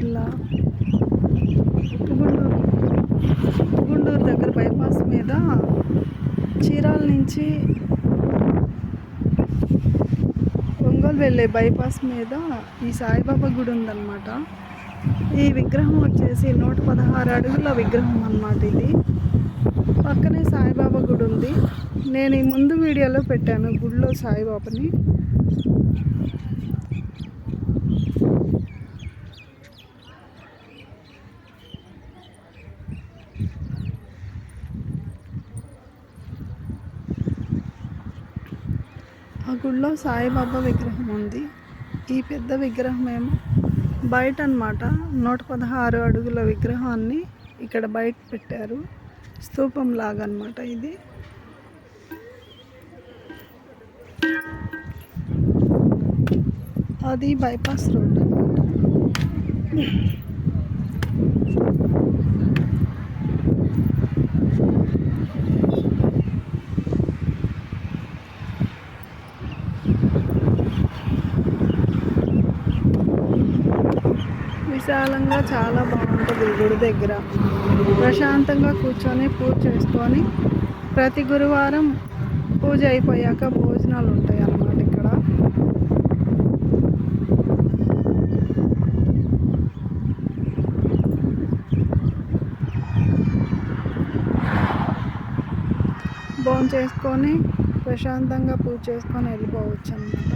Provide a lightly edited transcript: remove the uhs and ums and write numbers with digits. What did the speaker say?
జిల్లా ఉప్పుగుండూరు దగ్గర బైపాస్ మీద చీరాల నుంచి ఒంగోలు వెళ్ళే బైపాస్ మీద ఈ సాయిబాబా గుడి ఉందన్నమాట. ఈ విగ్రహం వచ్చేసి 116 అడుగుల విగ్రహం అన్నమాట. ఇది పక్కనే సాయిబాబా గుడి ఉంది. నేను ఈ ముందు వీడియోలో పెట్టాను గుడిలో సాయిబాబాని. ఆ గుడిలో సాయిబాబా విగ్రహం ఉంది. ఈ పెద్ద విగ్రహం ఏమో బయట అన్నమాట. 116 అడుగుల విగ్రహాన్ని ఇక్కడ బయట పెట్టారు. స్తూపం లాగా అన్నమాట ఇది. అది బైపాస్ రోడ్ అన్నమాట. విశాలంగా చాలా బాగుంటుంది గుడి దగ్గర. ప్రశాంతంగా కూర్చొని పూజ చేసుకొని ప్రతి గురువారం పూజ అయిపోయాక భోజనాలు ఉంటాయి అన్నమాట ఇక్కడ. భోజనం చేసుకొని ప్రశాంతంగా పూజ చేసుకొని వెళ్ళిపోవచ్చు అన్నమాట.